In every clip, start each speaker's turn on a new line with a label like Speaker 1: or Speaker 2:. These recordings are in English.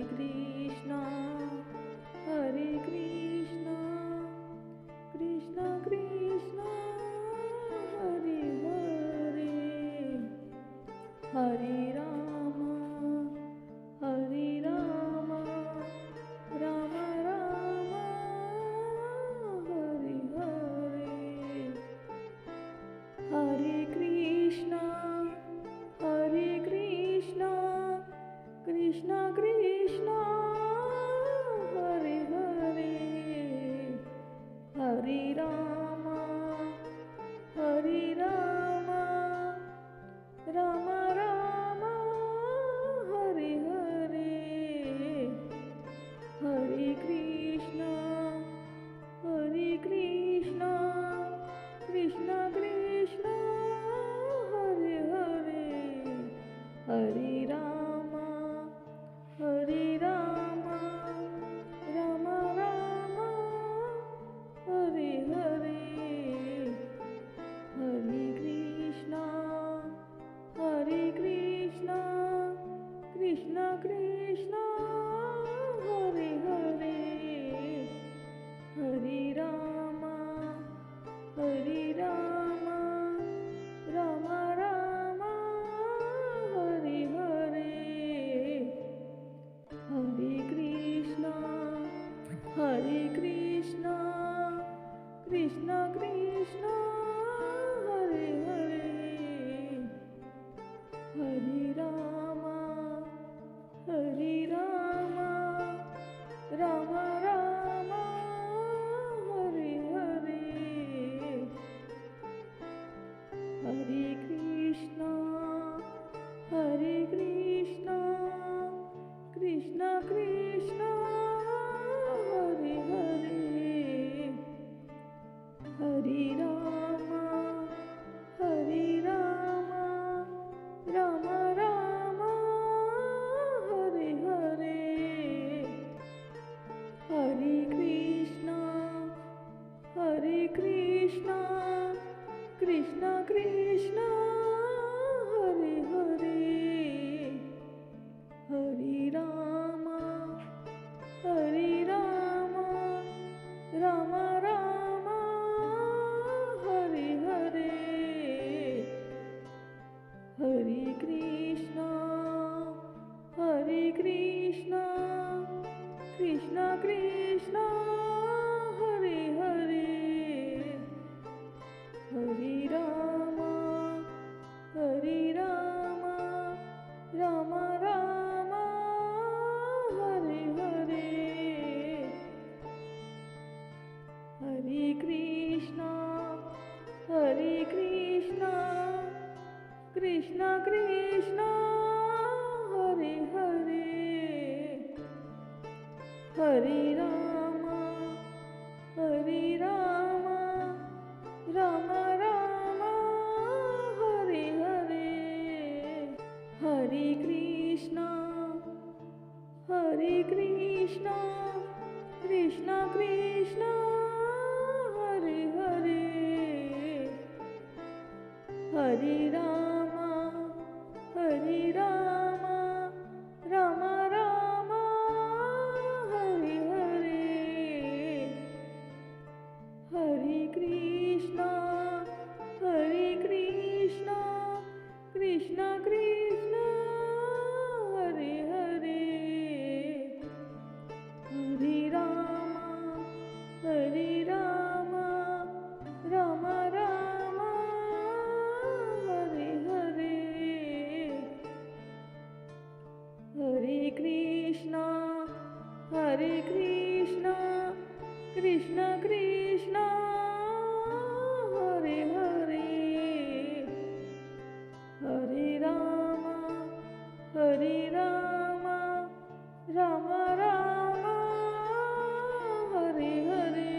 Speaker 1: Krishna, Hare Krishna, Krishna Krishna, Hare Hare, Hare Rama, Hare Rama, Rama Rama, Hare Hare, Hare Krishna, Hare Krishna, Krishna Krishna, Hare Hare, Hare Rama, Hare Rama, Rama Rama, Hare Hare, Hare Krishna, Hare Krishna, Krishna Krishna, Hare Hare, Hare Rama, Hare Rama, Rama Rama, Hare Hare, Hare Krishna, Hare Krishna, Krishna Krishna, Hare Hare, Hare Rama, Hare Rama, Rama Rama, Hare Hare, Hare Krishna, Hare Krishna, Krishna Krishna, Hare Hare, Hare Rama, Hare Rama, Rama Rama, Hare Hare, Hare Krishna, Hare Krishna, Krishna Krishna, Hare Hare, Hare Rama, Hare Rama, Rama Rama, Hare Hare, Hare Krishna, Hare Krishna, Krishna Krishna, Hare Hare, Hare Rama, Hare Rama, Rama Rama, Hare Hare, Hare Krishna, Hare Krishna, Krishna Krishna, Hare Hare, Hare Rama, Hare Rama, Rama Rama, Hare Hare, Hare Krishna, Hare Krishna, Krishna Krishna, Hare Hare, Hare Rama, Hare Rama, Rama Rama, Hare Hare, Hare Krishna, Hare Krishna, Krishna Krishna, Hare Hare, Hare Rama, Hare Rama, Rama Rama, Hare Hare, Hare Krishna, Hare Krishna, Krishna Krishna, Hare Hare, Hare Rama, Hare Rama, Rama Rama, Hare Hare, Hare Krishna, Hare Krishna, Krishna Krishna, Hare Hare, Hare Rama, Hare Rama, Rama Rama, Hare Hare,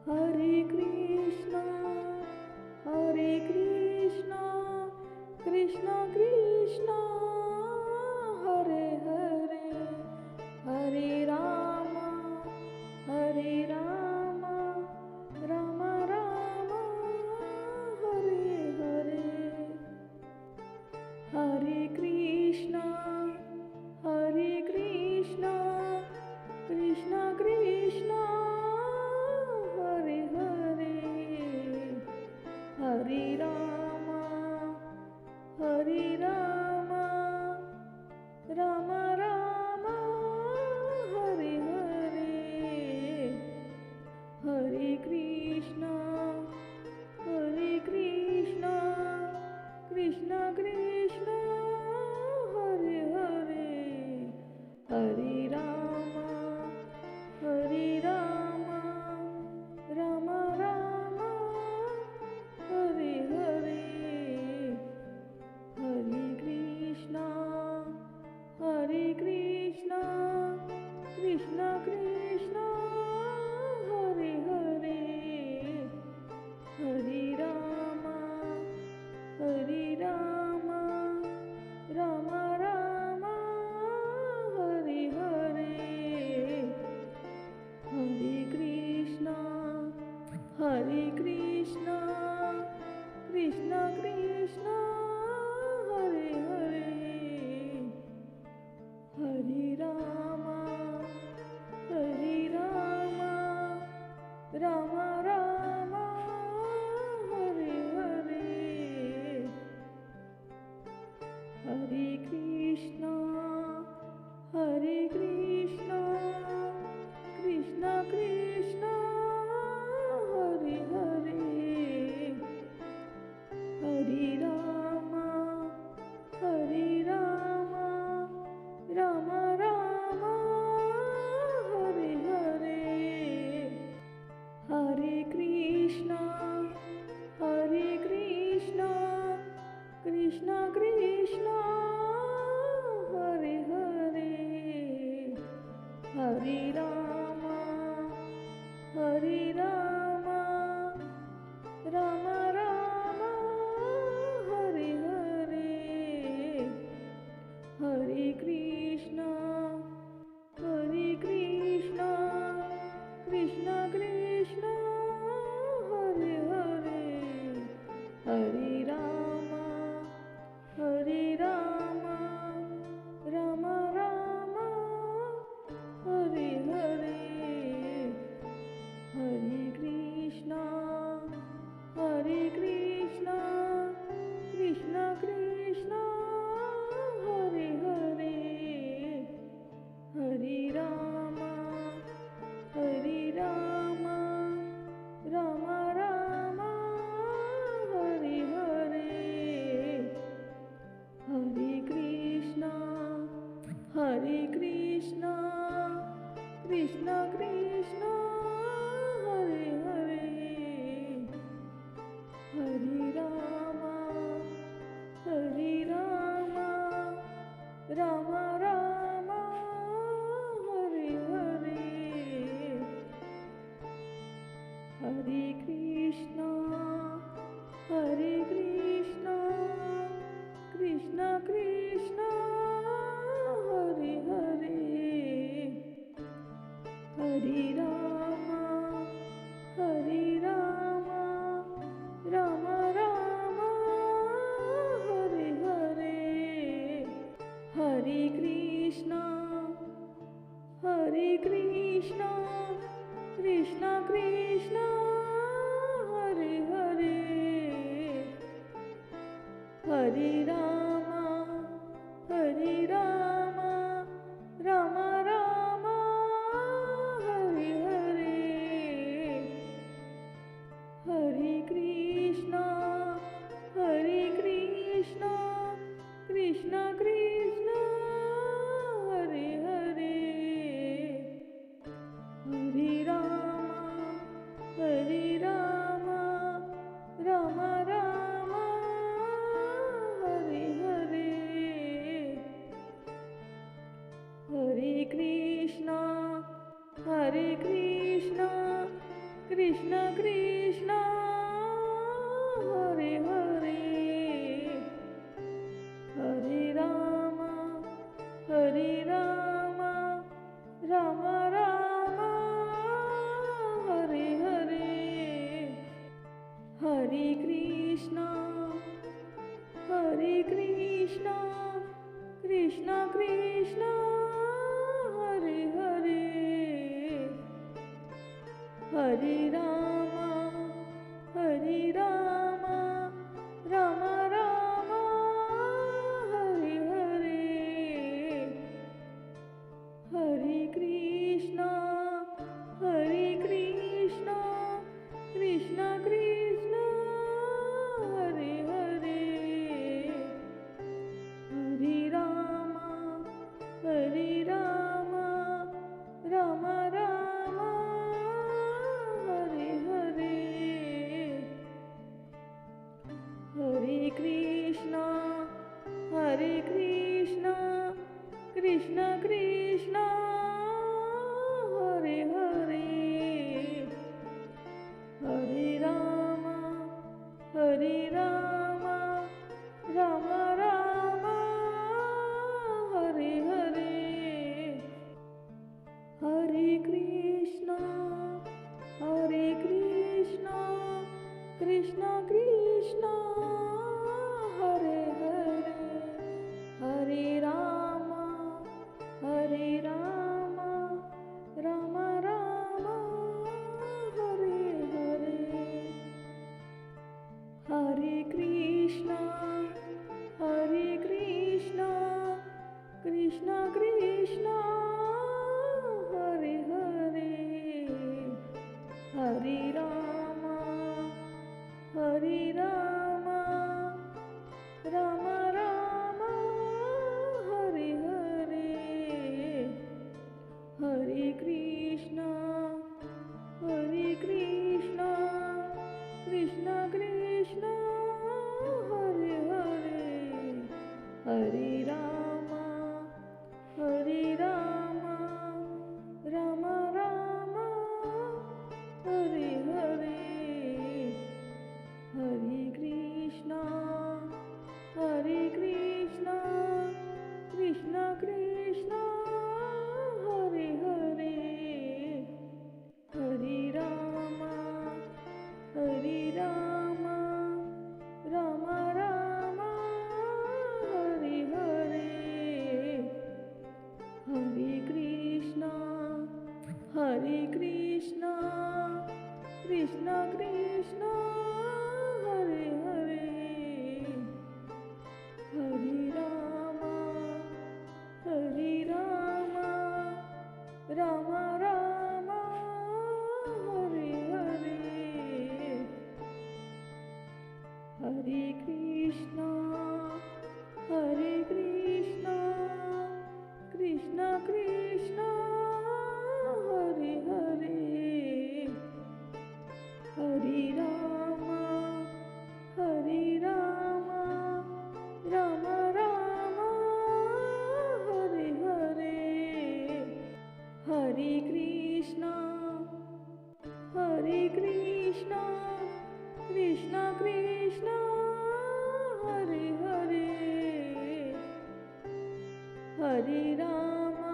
Speaker 1: Hare Krishna, Hare Krishna, Krishna Krishna, Hare Hare, Hare Rama, Hare Rama, Hare Rama, Hare Rama, Rama Rama, Hare Hare, Hare Krishna, Hare Krishna, Krishna Krishna, Hare Hare, Hare Rama, Hare Rama, Rama Rama, Hare Hare, Hare Krishna, Hare Krishna, Krishna Krishna, Hare Hare, Hare Rama, Hare Rama, Rama Rama, Hare Hare, Hare Krishna, Hare Krishna, Krishna Krishna, Hare Hare, Hare Rama, Hare Rama, Rama Rama, Hare Hare, Hare Krishna, Hare Krishna, Krishna Krishna, Hare Hare, Hare Rama, Hare Rama, Rama Rama, Hare Hare, Hare Krishna, Hare Krishna, Krishna Krishna, Hare Hare, Hare Rama, Hare Rama, Rama Rama, Hare Hare, Hare Krishna, Hare Krishna, Krishna Krishna, Hare Hare, Hare Rama, Hare Rama, Rama Rama, Hare Hare, Hare Krishna, Hare Krishna, Krishna Krishna, Hare Hare, Hare Rama, Hare Rama, Rama Rama, Hare Hare, Hare Krishna, Hare Krishna, Krishna Krishna, Hare Hare, Hare Rama, Hare Rama, Rama Rama, Hare Hare, Hare Krishna, Hare Krishna, Krishna Krishna, Hare Hare, Hare Rama, Hare Rama, Rama Rama, Hare Hare, Hare Krishna, Hare Krishna, Krishna Krishna, Hare Hare, Hare Rama, Hare Rama, Rama Rama, Hare Hare, Hare Krishna, Hare Krishna, Krishna Krishna, Hare Hare, Hare Rama, Hare Rama, Rama Rama, Hare Hare, Hare Krishna, Hare Krishna, Krishna Krishna, Hare Hare, Hare Rama, Hare Rama, Rama Rama, Hare Hare, Hare Krishna, Hare Krishna, Krishna Krishna, Hare Hare, Hare Rama, Krishna Krishna Hare Hare Hare Rama Ram Ram Hare Hare Hare Krishna Krishna Krishna Hare Hare Hare Rama Ram Ram Hare Hare Hare Krishna Krishna Krishna Hare Hare Hare Rama Ram Ram Hare Hare Hare Krishna Krishna Krishna Hare Hare Hare Rama Ram Ram Hare Hare Hare Krishna Krishna Krishna Hare Hare Hare Rama Ram Ram Hare Hare Hare Krishna Krishna Krishna Hare Hare Hare Rama